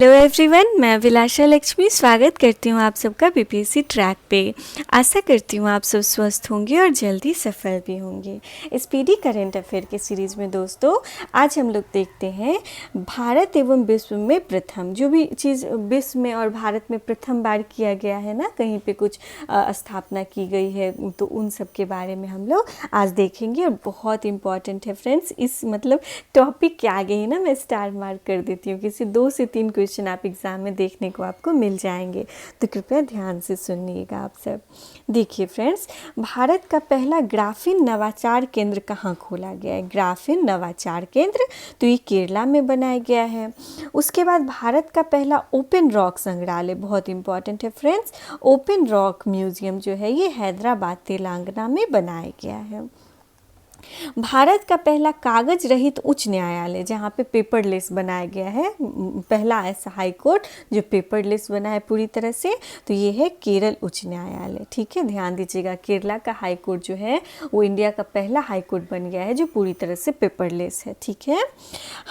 Hello everyone, मैं विलाशा लक्ष्मी स्वागत करती हूँ आप सबका बीपीएससी ट्रैक पे। आशा करती हूँ आप सब स्वस्थ होंगे और जल्दी सफल भी होंगे। इस पीडी करेंट अफेयर के सीरीज़ में दोस्तों आज हम लोग देखते हैं भारत एवं विश्व में प्रथम, जो भी चीज़ विश्व में और भारत में प्रथम बार किया गया है ना, कहीं पे कुछ स्थापना की गई है, तो उन सब के बारे में हम लोग आज देखेंगे। और बहुत इम्पॉर्टेंट है फ्रेंड्स, इस मतलब टॉपिक के आगे ही ना मैं स्टार मार्क कर देती हूँ, किसी 2 से 3 क्वेश्चन आप एग्ज़ाम में देखने को आपको मिल जाएंगे, तो कृपया ध्यान से सुनिएगा आप सब। देखिए फ्रेंड्स, भारत का पहला ग्राफीन नवाचार केंद्र कहाँ खोला गया है? ग्राफीन नवाचार केंद्र तो ये केरला में बनाया गया है। उसके बाद भारत का पहला ओपन रॉक संग्रहालय, बहुत इंपॉर्टेंट है फ्रेंड्स, ओपन रॉक म्यूजियम जो है ये हैदराबाद तेलंगाना में बनाया गया है। भारत का पहला कागज रहित उच्च न्यायालय, जहाँ पे पेपरलेस बनाया गया है, पहला ऐसा हाई कोर्ट जो पेपरलेस बना है पूरी तरह से, तो ये है केरल उच्च न्यायालय। ठीक है, ध्यान दीजिएगा, केरला का हाई कोर्ट जो है वो इंडिया का पहला हाई कोर्ट बन गया है जो पूरी तरह से पेपरलेस है। ठीक है,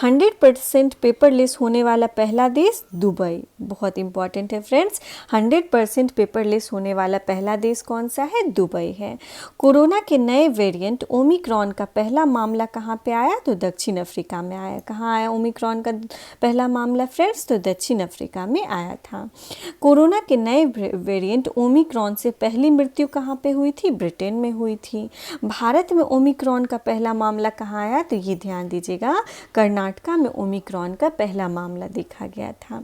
100% पेपरलेस होने वाला पहला देश दुबई, बहुत इंपॉर्टेंट है फ्रेंड्स, 100% पेपरलेस होने वाला पहला देश कौन सा है? दुबई है। कोरोना के नए वेरिएंट ओमिक्रॉन का पहला मामला कहाँ पे आया? तो दक्षिण अफ्रीका में आया। कहाँ आया ओमिक्रॉन का पहला मामला फ्रेंड्स? तो दक्षिण अफ्रीका में आया था। कोरोना के नए वेरिएंट ओमिक्रॉन से पहली मृत्यु कहाँ पे हुई थी? ब्रिटेन में हुई थी। भारत में ओमिक्रॉन का पहला मामला कहाँ आया? तो ये ध्यान दीजिएगा, कर्नाटका में ओमिक्रॉन का पहला मामला देखा गया था।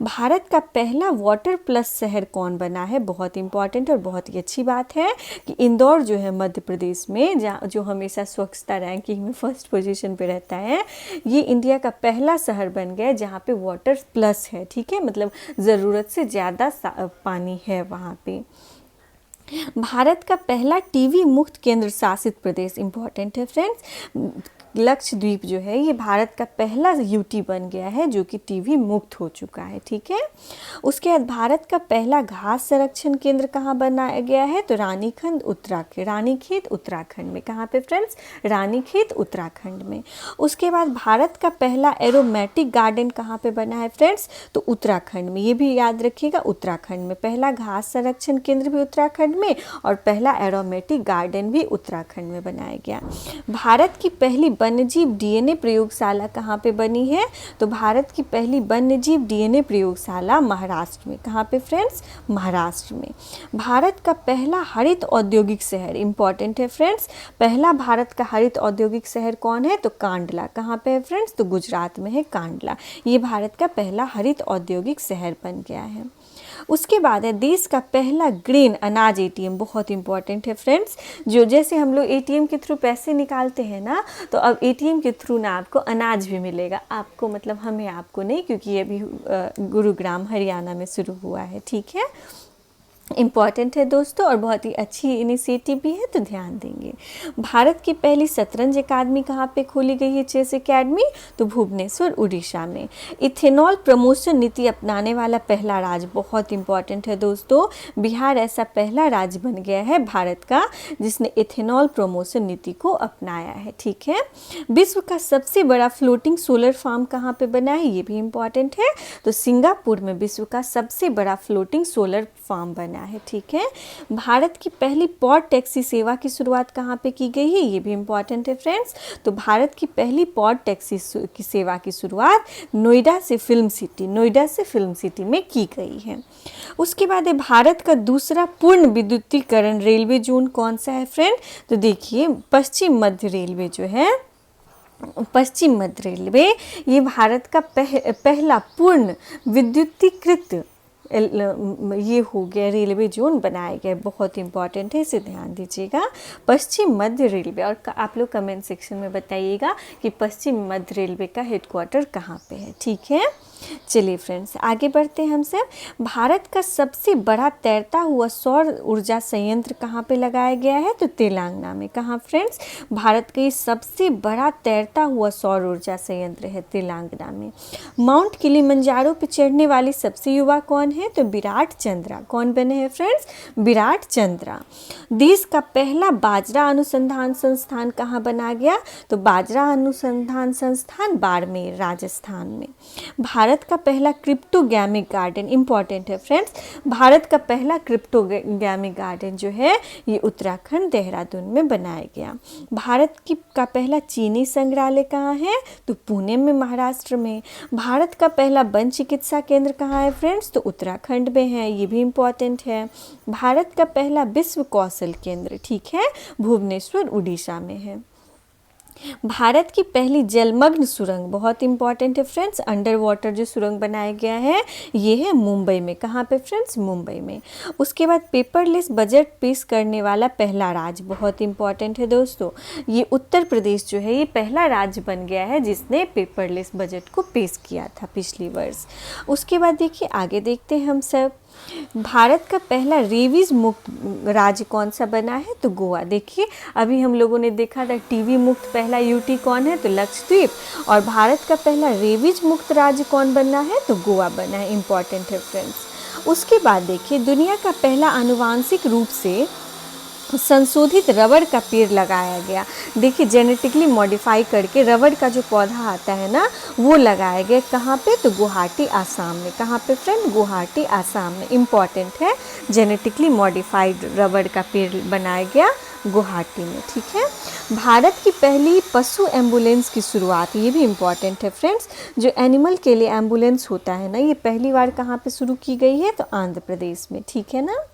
भारत का पहला वाटर प्लस शहर कौन बना है? बहुत इंपॉर्टेंट और बहुत ही अच्छी बात है कि इंदौर जो है मध्य प्रदेश में, जो हमेशा स्वच्छता रैंकिंग में फर्स्ट पोजीशन पे रहता है, ये इंडिया का पहला शहर बन गया जहाँ पे वाटर प्लस है। ठीक है, मतलब ज़रूरत से ज़्यादा पानी है वहाँ पे। भारत का पहला टीवी मुक्त केंद्र शासित प्रदेश, इंपॉर्टेंट है फ्रेंड्स, लक्षद्वीप जो है ये भारत का पहला यूटी बन गया है जो कि टीवी मुक्त हो चुका है। ठीक है, उसके बाद भारत का पहला घास संरक्षण केंद्र कहाँ बनाया गया है? तो रानीखेत उत्तराखंड में। कहाँ पे फ्रेंड्स? रानीखेत उत्तराखंड में। उसके बाद भारत का पहला एरोमेटिक गार्डन कहाँ पे बना है फ्रेंड्स? तो उत्तराखंड में। ये भी याद रखिएगा, उत्तराखंड में पहला घास संरक्षण केंद्र भी उत्तराखंड में और पहला एरोमेटिक गार्डन भी उत्तराखंड में बनाया गया। भारत की पहली वन्यजीव डीएनए प्रयोगशाला कहाँ पे बनी है? तो भारत की पहली वन्यजीव डीएनए प्रयोगशाला महाराष्ट्र में। कहाँ पे फ्रेंड्स? महाराष्ट्र में। भारत का पहला हरित औद्योगिक शहर, इंपॉर्टेंट है फ्रेंड्स, पहला भारत का हरित औद्योगिक शहर कौन है? तो कांडला। कहाँ पे है फ्रेंड्स? तो गुजरात में है कांडला। ये भारत का पहला हरित औद्योगिक शहर बन गया है। उसके बाद है देश का पहला ग्रेन अनाज एटीएम, बहुत इंपॉर्टेंट है फ्रेंड्स, जो जैसे हम लोग एटीएम के थ्रू पैसे निकालते हैं ना, तो अब एटीएम के थ्रू ना आपको अनाज भी मिलेगा, आपको मतलब हमें, आपको नहीं, क्योंकि ये अभी गुरुग्राम हरियाणा में शुरू हुआ है। ठीक है, इम्पॉर्टेंट है दोस्तों और बहुत ही अच्छी इनिशिएटिव भी है, तो ध्यान देंगे। भारत की पहली शतरंज अकादमी कहाँ पे खोली गई है? चेस अकेडमी, तो भुवनेश्वर उड़ीसा में। इथेनॉल प्रमोशन नीति अपनाने वाला पहला राज्य, बहुत इंपॉर्टेंट है दोस्तों, बिहार ऐसा पहला राज्य बन गया है भारत का जिसने इथेनॉल प्रमोशन नीति को अपनाया है। ठीक है, विश्व का सबसे बड़ा फ्लोटिंग सोलर फार्म कहाँ पे बना है? ये भी इंपॉर्टेंट है, तो सिंगापुर में विश्व का सबसे बड़ा फ्लोटिंग सोलर फार्म बना है। ठीक है, भारत की पहली पॉड टैक्सी सेवा की शुरुआत कहाँ पे की गई है? ये भी इंपॉर्टेंट है फ्रेंड्स, तो भारत की पहली पॉड टैक्सी की सेवा की शुरुआत नोएडा से फिल्म सिटी में की गई है। उसके बाद है भारत का दूसरा पूर्ण विद्युतीकरण रेलवे जोन कौन सा है फ्रेंड? तो देखिए, पश्चिम मध्य रेलवे जो है, पश्चिम मध्य रेलवे, ये भारत का पहला पूर्ण विद्युतीकृत ये हो गया रेलवे जोन बनाया गया, बहुत इंपॉर्टेंट है, इसे ध्यान दीजिएगा, पश्चिम मध्य रेलवे। और आप लोग कमेंट सेक्शन में बताइएगा कि पश्चिम मध्य रेलवे का हेडक्वार्टर कहाँ पे है। ठीक है, चलिए फ्रेंड्स आगे बढ़ते हैं हम सब। भारत का सबसे बड़ा तैरता हुआ सौर ऊर्जा संयंत्र कहाँ पे लगाया गया है? तो तेलंगाना में। कहाँ फ्रेंड्स? भारत का ये सबसे बड़ा तैरता हुआ सौर ऊर्जा संयंत्र है तेलंगाना में। माउंट किलिमंजारो पे चढ़ने वाली सबसे युवा कौन है? तो विराट चंद्रा। कौन बने हैं फ्रेंड्स? विराट चंद्रा। देश का पहला बाजरा अनुसंधान संस्थान कहाँ बना गया? तो बाजरा अनुसंधान संस्थान बाड़मेर, राजस्थान में। भारत भारत का पहला क्रिप्टोगैमिक गार्डन, इंपॉर्टेंट है फ्रेंड्स, भारत का पहला क्रिप्टोगैमिक गार्डन जो है ये उत्तराखंड देहरादून में बनाया गया। भारत का पहला चीनी संग्रहालय कहाँ है? तो पुणे में, महाराष्ट्र में। भारत का पहला वन चिकित्सा केंद्र कहाँ है फ्रेंड्स? तो उत्तराखंड में है, ये भी इम्पॉर्टेंट है। भारत का पहला विश्व कौशल केंद्र, ठीक है, भुवनेश्वर उड़ीसा में है। भारत की पहली जलमग्न सुरंग, बहुत इंपॉर्टेंट है फ्रेंड्स, अंडर वाटर जो सुरंग बनाया गया है ये है मुंबई में। कहाँ पे फ्रेंड्स? मुंबई में। उसके बाद पेपरलेस बजट पेश करने वाला पहला राज्य, बहुत इंपॉर्टेंट है दोस्तों, ये उत्तर प्रदेश जो है ये पहला राज्य बन गया है जिसने पेपरलेस बजट को पेश किया था पिछली वर्ष। उसके बाद देखिए आगे देखते हैं हम सब, भारत का पहला रेबीज मुक्त राज्य कौन सा बना है? तो गोवा। देखिए अभी हम लोगों ने देखा था टीबी मुक्त पहला यूटी कौन है? तो लक्षद्वीप। और भारत का पहला रेबीज मुक्त राज्य कौन बना है? तो गोवा बना है, इंपॉर्टेंट है फ्रेंड्स। उसके बाद देखिए दुनिया का पहला आनुवांशिक रूप से संशोधित रबड़ का पेड़ लगाया गया। देखिए जेनेटिकली मॉडिफाई करके रबड़ का जो पौधा आता है ना वो लगाया गया। कहाँ पे? तो गुवाहाटी आसाम में। कहाँ पे फ्रेंड? गुवाहाटी आसाम में, इम्पॉर्टेंट है, जेनेटिकली मॉडिफाइड रबड़ का पेड़ बनाया गया गुवाहाटी में, ठीक है। भारत की पहली पशु एम्बुलेंस की शुरुआत, ये भी इम्पॉर्टेंट है फ्रेंड्स, जो एनिमल के लिए एम्बुलेंस होता है ना ये पहली बार कहाँ पे शुरू की गई है? तो आंध्र प्रदेश में, ठीक है ना।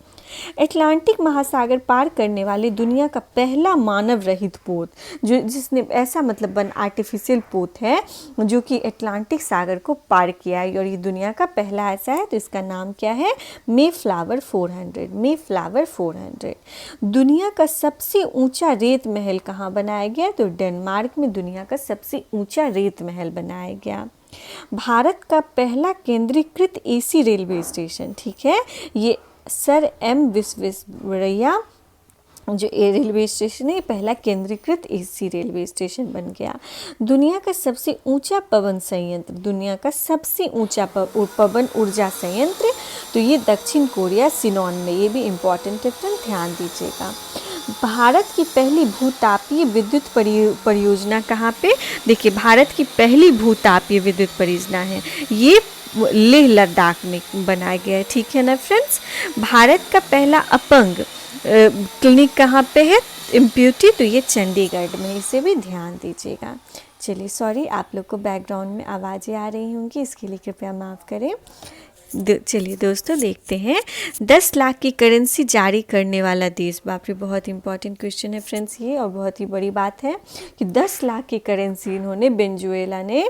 अटलांटिक महासागर पार करने वाले दुनिया का पहला मानव रहित पोत, जो जिसने ऐसा मतलब बन आर्टिफिशियल पोत है जो कि अटलांटिक सागर को पार किया है और ये दुनिया का पहला ऐसा है। तो इसका नाम क्या है? मेफ्लावर 400। मेफ्लावर 400। दुनिया का सबसे ऊंचा रेत महल कहाँ बनाया गया? तो डेनमार्क में दुनिया का सबसे ऊंचा रेत महल बनाया गया। भारत का पहला केंद्रीकृत एसी रेलवे स्टेशन, ठीक है, ये सर एम विश्वेश्वरैया जो रेलवे स्टेशन है पहला केंद्रीकृत एसी रेलवे स्टेशन बन गया। दुनिया का सबसे ऊंचा पवन संयंत्र, दुनिया का सबसे ऊंचा पवन ऊर्जा संयंत्र, तो ये दक्षिण कोरिया सिनोन में, ये भी इम्पॉर्टेंट है फ्रेंड, ध्यान दीजिएगा। भारत की पहली भूतापीय विद्युत परियोजना कहाँ पे? देखिए भारत की पहली भूतापीय विद्युत परियोजना है ये लेह लद्दाख में बनाया गया है, ठीक है ना फ्रेंड्स। भारत का पहला अपंग क्लिनिक कहाँ पे है? इम्प्यूटी, तो ये चंडीगढ़ में, इसे भी ध्यान दीजिएगा। चलिए सॉरी आप लोग को बैकग्राउंड में आवाज़ें आ रही होंगी, इसके लिए कृपया माफ़ करें। चलिए दोस्तों देखते हैं 10 लाख की करेंसी जारी करने वाला देश। बाप रे, बहुत इंपॉर्टेंट क्वेश्चन है फ्रेंड्स ये, और बहुत ही बड़ी बात है कि 10 लाख की करेंसी इन्होंने, वेनेजुएला ने,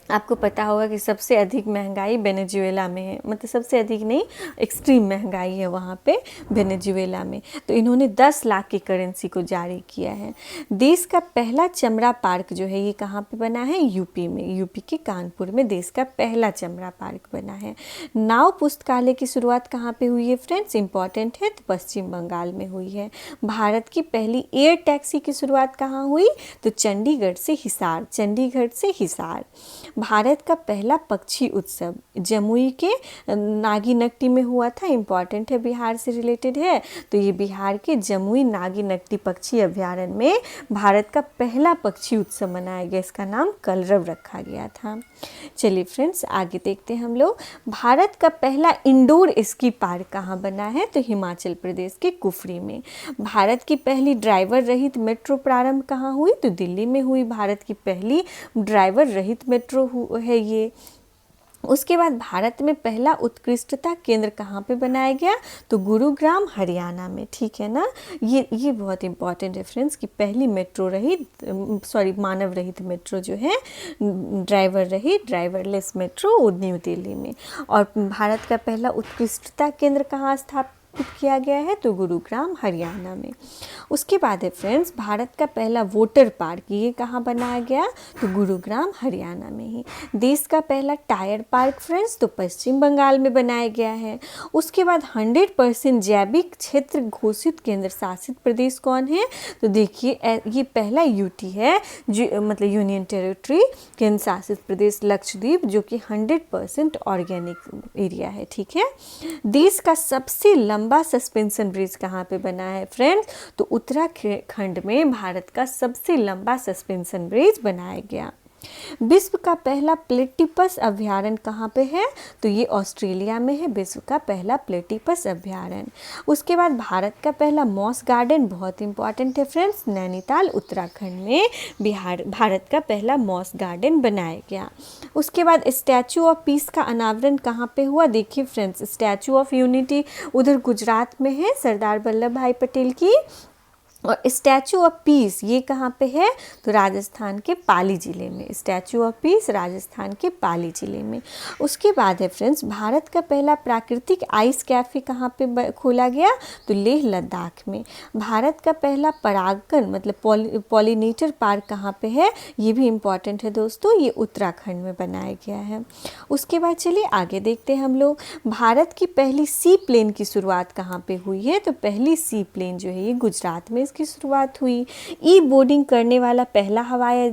आपको पता होगा कि सबसे अधिक महंगाई वेनेजुएला में है, मतलब सबसे अधिक नहीं, एक्सट्रीम महंगाई है वहाँ पे वेनेजुएला में, तो इन्होंने 10 लाख की करेंसी को जारी किया है। देश का पहला चमड़ा पार्क जो है ये कहाँ पे बना है? यूपी में, यूपी के कानपुर में देश का पहला चमड़ा पार्क बना है। नाव पुस्तकालय की शुरुआत कहाँ पे हुई है फ्रेंड्स? इंपॉर्टेंट है, तो पश्चिम बंगाल में हुई है। भारत की पहली एयर टैक्सी की शुरुआत कहाँ हुई? तो चंडीगढ़ से हिसार, चंडीगढ़ से हिसार। भारत का पहला पक्षी उत्सव जमुई के नागीनट्टी में हुआ था, इम्पॉर्टेंट है, बिहार से रिलेटेड है, तो ये बिहार के जमुई नागीनट्टी पक्षी अभ्यारण्य में भारत का पहला पक्षी उत्सव मनाया गया, इसका नाम कलरव रखा गया था। चलिए फ्रेंड्स आगे देखते हैं हम लोग, भारत का पहला इंडोर स्की पार्क कहाँ बना है? तो हिमाचल प्रदेश के कुफरी में। भारत की पहली ड्राइवर रहित मेट्रो प्रारंभ कहाँ हुई? तो दिल्ली में हुई, भारत की पहली ड्राइवर रहित मेट्रो है ये। उसके बाद भारत में पहला उत्कृष्टता केंद्र कहाँ पे बनाया गया? तो गुरुग्राम हरियाणा में, ठीक है ना। ये बहुत इंपॉर्टेंट है फ्रेंड्स कि पहली मेट्रो रहित मानव रहित मेट्रो जो है, ड्राइवर रहित ड्राइवरलेस मेट्रो वो न्यू दिल्ली में। और भारत का पहला उत्कृष्टता केंद्र कहाँ स्थापित किया गया है? तो गुरुग्राम हरियाणा में। उसके बाद है फ्रेंड्स भारत का पहला वाटर पार्क, ये कहाँ बनाया गया? तो गुरुग्राम हरियाणा में ही। देश का पहला टायर पार्क फ्रेंड्स तो पश्चिम बंगाल में बनाया गया है। उसके बाद 100% जैविक क्षेत्र घोषित केंद्र शासित प्रदेश कौन है? तो देखिए ये पहला यूटी है जो मतलब यूनियन टेरिटरी केंद्र शासित प्रदेश लक्षद्वीप, जो कि 100% ऑर्गेनिक एरिया है, ठीक है। देश का सबसे लंबा सस्पेंशन ब्रिज कहाँ पे बना है फ्रेंड्स? तो उत्तराखंड में भारत का सबसे लंबा सस्पेंशन ब्रिज बनाया गया। विश्व का पहला प्लेटिपस अभयारण्य कहाँ पे है? तो ये ऑस्ट्रेलिया में है विश्व का पहला प्लेटिपस अभयारण्य। उसके बाद भारत का पहला मॉस गार्डन, बहुत इंपॉर्टेंट है फ्रेंड्स, नैनीताल उत्तराखंड में भारत का पहला मॉस गार्डन बनाया गया। उसके बाद स्टैचू ऑफ पीस का अनावरण कहाँ पे हुआ? देखिए फ्रेंड्स, स्टैचू ऑफ यूनिटी उधर गुजरात में है, सरदार वल्लभ भाई पटेल की, और स्टैचू ऑफ पीस ये कहाँ पे है? तो राजस्थान के पाली ज़िले में। स्टैचू ऑफ पीस राजस्थान के पाली ज़िले में। उसके बाद है फ्रेंड्स, भारत का पहला प्राकृतिक आइस कैफ़े कहाँ पे खोला गया? तो लेह लद्दाख में। भारत का पहला परागकण मतलब पॉलिनेटर पार्क कहाँ पे है? ये भी इम्पॉर्टेंट है दोस्तों, ये उत्तराखंड में बनाया गया है। उसके बाद चलिए आगे देखते हैं हम लोग, भारत की पहली सी प्लेन की शुरुआत कहाँ पे हुई है? तो पहली सी प्लेन जो है ये गुजरात में की शुरुआत हुई। ई बोर्डिंग करने वाला पहला हवाई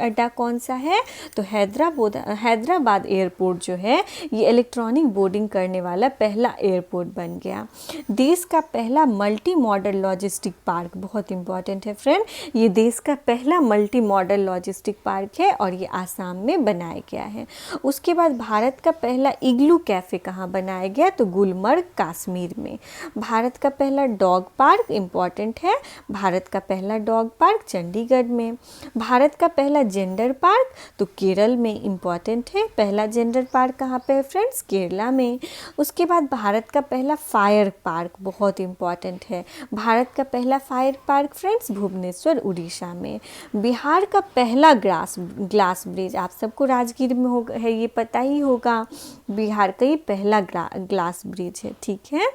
अड्डा कौन सा है? तो हैदराबाद एयरपोर्ट जो है ये इलेक्ट्रॉनिक बोर्डिंग करने वाला पहला एयरपोर्ट बन गया। देश का पहला मल्टी मॉडल लॉजिस्टिक पार्क, बहुत इंपॉर्टेंट है फ्रेंड, ये देश का पहला मल्टी मॉडल लॉजिस्टिक पार्क है और ये आसाम में बनाया गया है। उसके बाद भारत का पहला इग्लू कैफ़े कहाँ बनाया गया? तो गुलमर्ग कश्मीर में। भारत का पहला डॉग पार्क इंपॉर्टेंट है, भारत का पहला डॉग पार्क चंडीगढ़ में। भारत का पहला जेंडर पार्क तो केरल में, इंपॉर्टेंट है, पहला जेंडर पार्क कहाँ पे है फ्रेंड्स? केरला में। उसके बाद भारत का पहला फायर पार्क, बहुत इंपॉर्टेंट है, भारत का पहला fire park friends Bhubaneswar Orissa में। बिहार का पहला ग्लास ब्रिज, आप सबको राजगीर में है ये पता ही होगा, बिहार का ये पहला ग्लास ब्रिज है, ठीक है।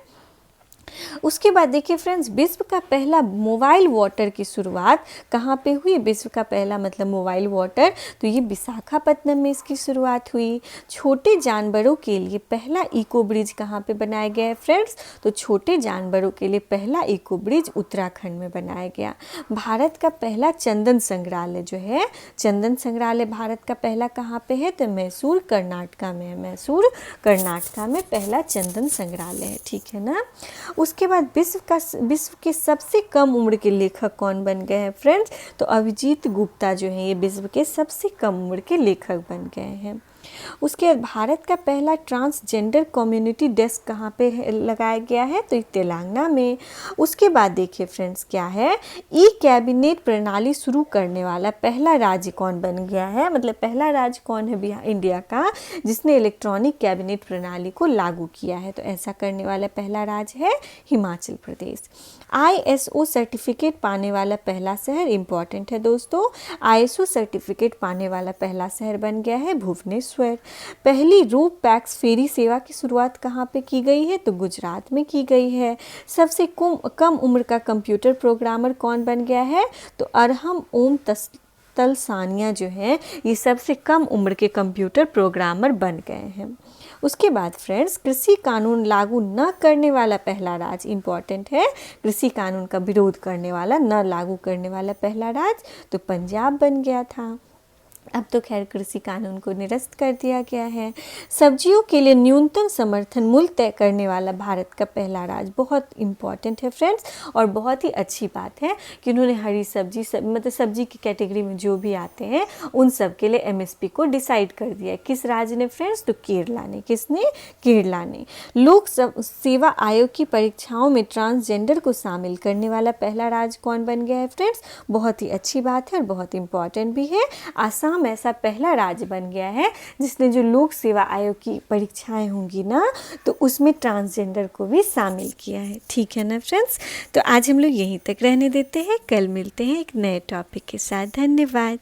उसके बाद देखिए फ्रेंड्स, विश्व का पहला मोबाइल वाटर की शुरुआत कहाँ पे हुई? विश्व का पहला मतलब मोबाइल वाटर, तो ये विशाखापत्तनम में इसकी शुरुआत हुई। छोटे जानवरों के लिए पहला इको ब्रिज कहाँ पे बनाया गया है फ्रेंड्स? तो छोटे जानवरों के लिए पहला इको ब्रिज उत्तराखंड में बनाया गया। भारत का पहला चंदन संग्रहालय जो है, चंदन संग्रहालय भारत का पहला कहाँ पे है? तो मैसूर कर्नाटका में, मैसूर कर्नाटका में पहला चंदन संग्रहालय है, ठीक है ना। उसके बाद विश्व के सबसे कम उम्र के लेखक कौन बन गए हैं फ्रेंड्स? तो अभिजीत गुप्ता जो है ये विश्व के सबसे कम उम्र के लेखक बन गए हैं। उसके बाद भारत का पहला ट्रांसजेंडर कम्युनिटी डेस्क कहाँ पे लगाया गया है? तो तेलंगाना में। उसके बाद देखिए फ्रेंड्स क्या है, ई कैबिनेट प्रणाली शुरू करने वाला पहला राज्य कौन बन गया है? मतलब पहला राज्य कौन है इंडिया का जिसने इलेक्ट्रॉनिक कैबिनेट प्रणाली को लागू किया है? तो ऐसा करने वाला पहला राज्य है हिमाचल प्रदेश। ISO सर्टिफिकेट पाने वाला पहला शहर, इंपॉर्टेंट है दोस्तों, ISO सर्टिफिकेट पाने वाला पहला शहर बन गया है भुवनेश्वर। पहली रोप पैक्स फेरी सेवा की शुरुआत कहाँ पे की गई है? तो गुजरात में की गई है। सबसे कम उम्र का कंप्यूटर प्रोग्रामर कौन बन गया है? तो अरहम ओम तलसानिया जो है ये सबसे कम उम्र के कंप्यूटर प्रोग्रामर बन गए हैं। उसके बाद फ्रेंड्स, कृषि कानून लागू न करने वाला पहला राज्य, इंपॉर्टेंट है, कृषि कानून का विरोध करने वाला, न लागू करने वाला पहला राज्य तो पंजाब बन गया था। अब तो खैर कृषि कानून को निरस्त कर दिया गया है। सब्जियों के लिए न्यूनतम समर्थन मूल्य तय करने वाला भारत का पहला राज्य, बहुत इंपॉर्टेंट है फ्रेंड्स, और बहुत ही अच्छी बात है कि उन्होंने हरी सब्जी मतलब सब्जी की कैटेगरी में जो भी आते हैं उन सब के लिए MSP को डिसाइड कर दिया है। किस राज्य ने फ्रेंड्स? तो केरला ने। किसने? केरला ने। लोक सेवा आयोग की परीक्षाओं में ट्रांसजेंडर को शामिल करने वाला पहला राज्य कौन बन गया है फ्रेंड्स? बहुत ही अच्छी बात है और बहुत इंपॉर्टेंट भी है। आसाम ऐसा पहला राज्य बन गया है जिसने जो लोक सेवा आयोग की परीक्षाएं होंगी ना तो उसमें ट्रांसजेंडर को भी शामिल किया है, ठीक है ना फ्रेंड्स। तो आज हम लोग यहीं तक रहने देते हैं, कल मिलते हैं एक नए टॉपिक के साथ। धन्यवाद।